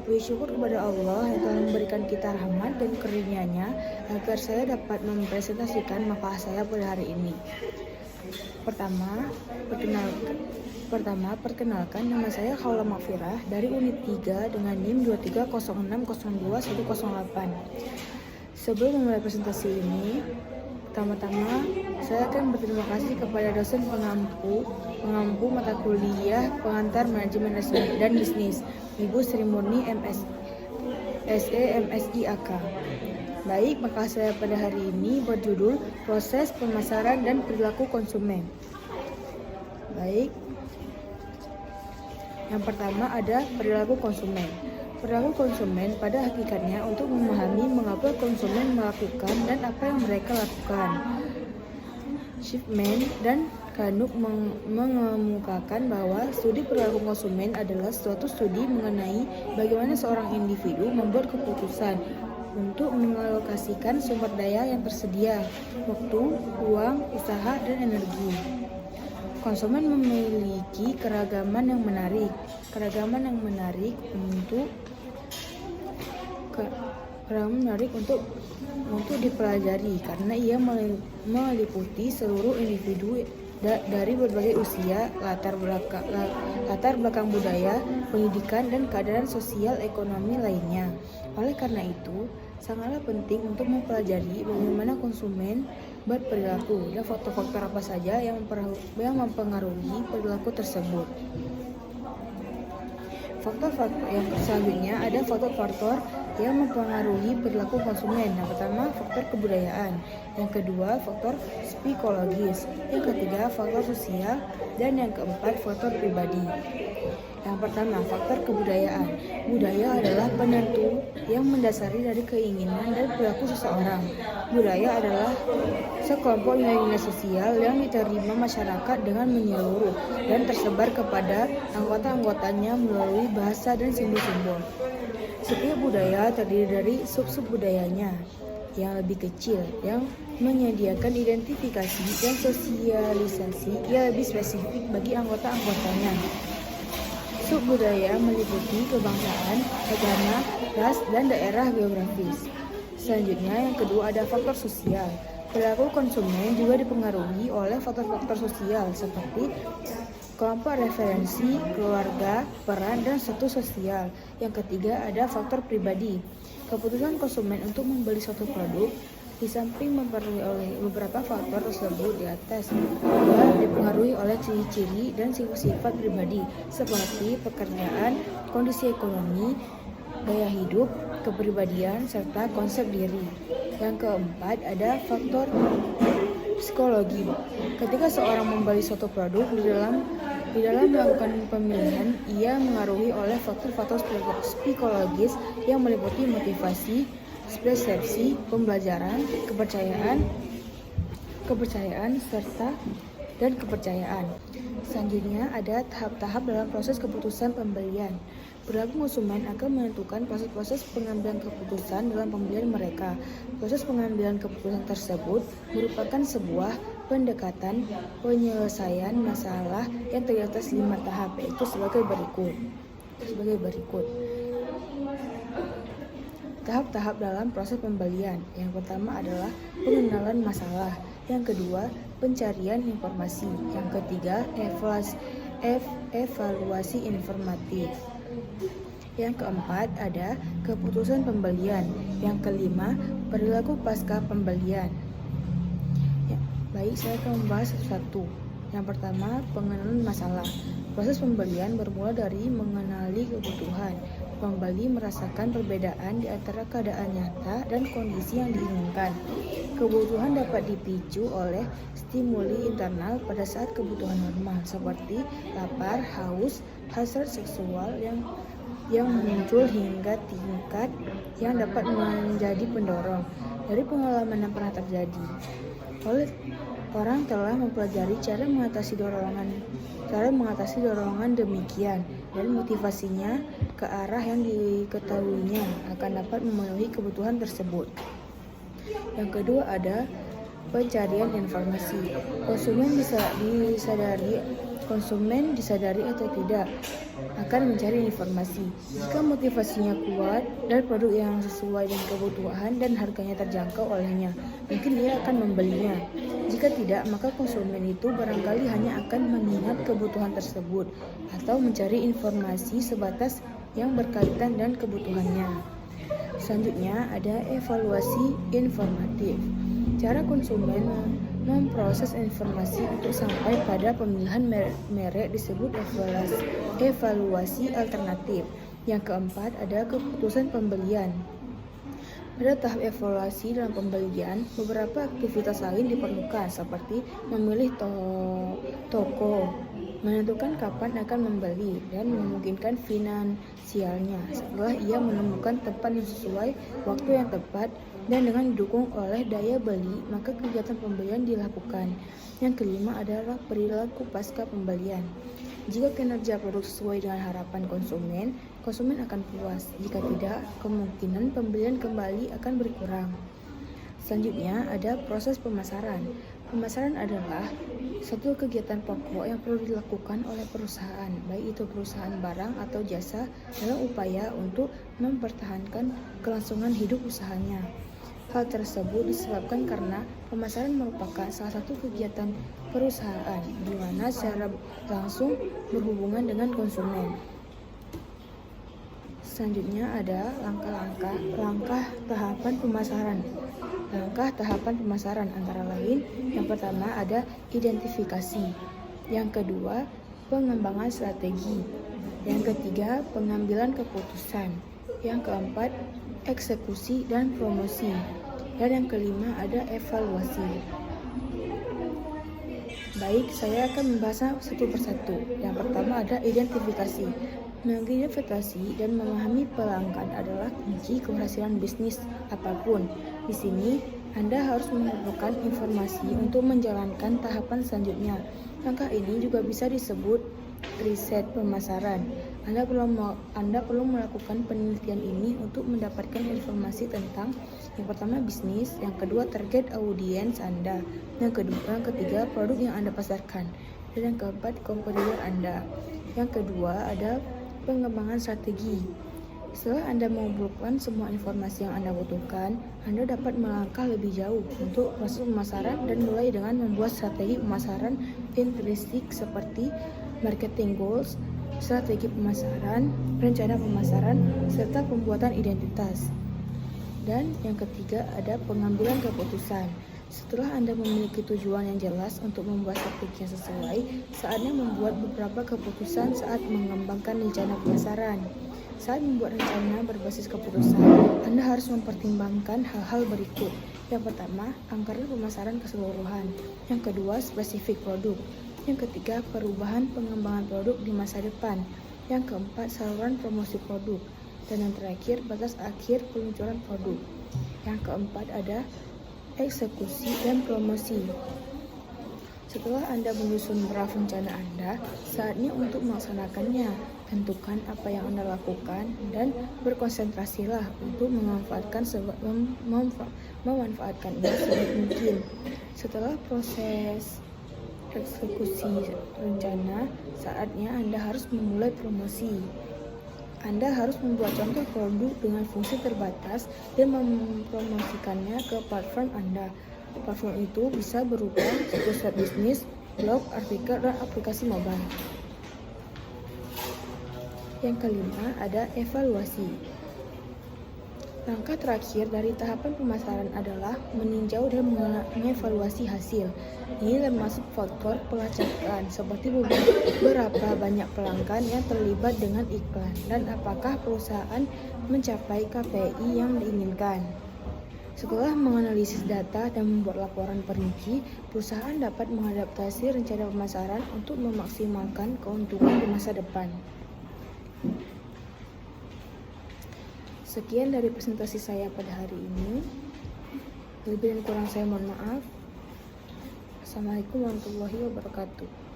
Puji syukur kepada Allah yang telah memberikan kita rahmat dan karunia-Nya agar saya dapat mempresentasikan makalah saya pada hari ini. Perkenalkan nama saya Haula Mafirah dari unit 3 dengan NIM 2306021108. Sebelum memulai presentasi ini, pertama-tama saya akan berterima kasih kepada dosen pengampu mata kuliah pengantar manajemen dan bisnis, Ibu Sri Murni MSI AK. Baik, makalah saya pada hari ini berjudul Proses Pemasaran dan Perilaku Konsumen. Baik, yang pertama ada perilaku konsumen. Perilaku konsumen pada hakikatnya untuk memahami mengapa konsumen melakukan dan apa yang mereka lakukan. Shipman dan Kanuk mengemukakan bahwa studi perilaku konsumen adalah suatu studi mengenai bagaimana seorang individu membuat keputusan untuk mengalokasikan sumber daya yang tersedia, waktu, uang, usaha, dan energi. Konsumen memiliki keragaman yang menarik untuk dipelajari karena ia meliputi seluruh individu dari berbagai usia, latar belakang budaya, pendidikan, dan keadaan sosial ekonomi lainnya. Oleh karena itu, sangatlah penting untuk mempelajari bagaimana konsumen berperilaku dan faktor-faktor apa saja yang mempengaruhi perilaku tersebut. Faktor-faktor yang selanjutnya ada faktor-faktor yang mempengaruhi perilaku konsumen. Yang pertama, faktor kebudayaan. Yang kedua, faktor psikologis. Yang ketiga, faktor sosial. Dan yang keempat, faktor pribadi. Yang pertama, faktor kebudayaan. Budaya adalah penentu yang mendasari dari keinginan dan perilaku seseorang. Budaya adalah sekelompok nilai-nilai sosial yang diterima masyarakat dengan menyeluruh dan tersebar kepada anggota-anggotanya melalui bahasa dan simbol-simbol. Setiap budaya terdiri dari sub-sub budayanya yang lebih kecil yang menyediakan identifikasi dan sosialisasi yang lebih spesifik bagi anggota-anggotanya. Subbudaya meliputi kebangsaan, agama, ras, dan daerah geografis. Selanjutnya, yang kedua ada faktor sosial. Perilaku konsumen juga dipengaruhi oleh faktor-faktor sosial seperti kelompok referensi, keluarga, peran, dan status sosial. Yang ketiga ada faktor pribadi. Keputusan konsumen untuk membeli suatu produk di samping mempengaruhi oleh beberapa faktor tersebut di atas juga dipengaruhi oleh ciri-ciri dan sifat pribadi seperti pekerjaan, kondisi ekonomi, gaya hidup, kepribadian, serta konsep diri. Yang keempat ada faktor psikologi. Ketika seorang membeli suatu produk di dalam melakukan pemilihan, ia mengaruhi oleh faktor-faktor psikologis yang meliputi motivasi, persepsi, pembelajaran, kepercayaan, serta dan kepercayaan. Selanjutnya ada tahap-tahap dalam proses keputusan pembelian. Perilaku konsumen akan menentukan proses-proses pengambilan keputusan dalam pembelian mereka. Proses pengambilan keputusan tersebut merupakan sebuah pendekatan penyelesaian masalah yang terdiri atas 5 tahap, yaitu sebagai berikut. Tahap-tahap dalam proses pembelian. Yang pertama adalah pengenalan masalah. Yang kedua, pencarian informasi. Yang ketiga, evaluasi informatif. Yang keempat ada keputusan pembelian. Yang kelima, perilaku pasca pembelian. Ya, baik, saya akan membahas satu-satu. Yang pertama, pengenalan masalah. Proses pembelian bermula dari mengenali kebutuhan. Pembeli merasakan perbedaan di antara keadaan nyata dan kondisi yang diinginkan. Kebutuhan dapat dipicu oleh stimuli internal pada saat kebutuhan normal, seperti lapar, haus, hasrat seksual yang muncul hingga tingkat yang dapat menjadi pendorong. Dari pengalaman yang pernah terjadi, orang telah mempelajari cara mengatasi dorongan demikian dan motivasinya ke arah yang diketahuinya akan dapat memenuhi kebutuhan tersebut. Yang kedua ada pencarian informasi. Konsumen bisa disadari konsumen disadari atau tidak akan mencari informasi. Jika motivasinya kuat dan produk yang sesuai dengan kebutuhan dan harganya terjangkau olehnya, mungkin dia akan membelinya. Jika tidak, maka konsumen itu barangkali hanya akan mengingat kebutuhan tersebut atau mencari informasi sebatas yang berkaitan dengan kebutuhannya. Selanjutnya ada evaluasi informatif. Cara konsumen memproses informasi untuk sampai pada pemilihan merek disebut evaluasi alternatif. Yang keempat ada keputusan pembelian. Pada tahap evaluasi dalam pembelian, beberapa aktivitas lain diperlukan seperti memilih toko, menentukan kapan akan membeli, dan memungkinkan finansialnya. Setelah ia menemukan tempat yang sesuai, waktu yang tepat, dan dengan didukung oleh daya beli, maka kegiatan pembelian dilakukan. Yang kelima adalah perilaku pasca pembelian. Jika kinerja produk sesuai dengan harapan konsumen akan puas. Jika tidak, kemungkinan pembelian kembali akan berkurang. Selanjutnya ada proses pemasaran. Pemasaran adalah satu kegiatan pokok yang perlu dilakukan oleh perusahaan, baik itu perusahaan barang atau jasa, dalam upaya untuk mempertahankan kelangsungan hidup usahanya. Hal tersebut disebabkan karena pemasaran merupakan salah satu kegiatan perusahaan di mana secara langsung berhubungan dengan konsumen. Selanjutnya ada langkah tahapan pemasaran. Langkah tahapan pemasaran antara lain, yang pertama ada identifikasi, yang kedua pengembangan strategi, yang ketiga pengambilan keputusan, yang keempat eksekusi dan promosi, dan yang kelima ada evaluasi. Baik, saya akan membahasnya satu persatu. Yang pertama ada identifikasi. Mengidentifikasi dan memahami pelanggan adalah kunci keberhasilan bisnis apapun. Di sini, Anda harus mengumpulkan informasi untuk menjalankan tahapan selanjutnya. Langkah ini juga bisa disebut riset pemasaran. Anda perlu melakukan penelitian ini untuk mendapatkan informasi tentang yang pertama bisnis, yang kedua target audiens Anda, yang ketiga produk yang Anda pasarkan, dan yang keempat kompetitor Anda. Yang kedua ada pengembangan strategi. Setelah Anda mengumpulkan semua informasi yang Anda butuhkan, Anda dapat melangkah lebih jauh untuk proses pemasaran dan mulai dengan membuat strategi pemasaran intrinsik seperti marketing goals, strategi pemasaran, rencana pemasaran, serta pembuatan identitas. Dan yang ketiga ada pengambilan keputusan. Setelah Anda memiliki tujuan yang jelas untuk membuat strategi yang sesuai, saatnya membuat beberapa keputusan saat mengembangkan rencana pemasaran. Saat membuat rencana berbasis keputusan, Anda harus mempertimbangkan hal-hal berikut. Yang pertama, anggaran pemasaran keseluruhan. Yang kedua, spesifik produk. Yang ketiga, perubahan pengembangan produk di masa depan. Yang keempat, saluran promosi produk. Dan yang terakhir, batas akhir peluncuran produk. Yang keempat ada eksekusi dan promosi. Setelah Anda menyusun draft rencana Anda, saatnya untuk melaksanakannya. Tentukan apa yang Anda lakukan dan berkonsentrasilah untuk memanfaatkannya sebaik mungkin. Setelah proses eksekusi rencana, saatnya Anda harus memulai promosi. Anda harus membuat contoh produk dengan fungsi terbatas dan mempromosikannya ke platform Anda. Platform itu bisa berupa situs web bisnis, blog, artikel, dan aplikasi mobile. Yang kelima ada evaluasi. Langkah terakhir dari tahapan pemasaran adalah meninjau dan mengevaluasi hasil. Ini termasuk faktor pelacakan seperti berapa banyak pelanggan yang terlibat dengan iklan dan apakah perusahaan mencapai KPI yang diinginkan. Setelah menganalisis data dan membuat laporan perinci, perusahaan dapat mengadaptasi rencana pemasaran untuk memaksimalkan keuntungan di masa depan. Sekian dari presentasi saya pada hari ini. Lebih dan kurang saya mohon maaf. Assalamualaikum warahmatullahi wabarakatuh.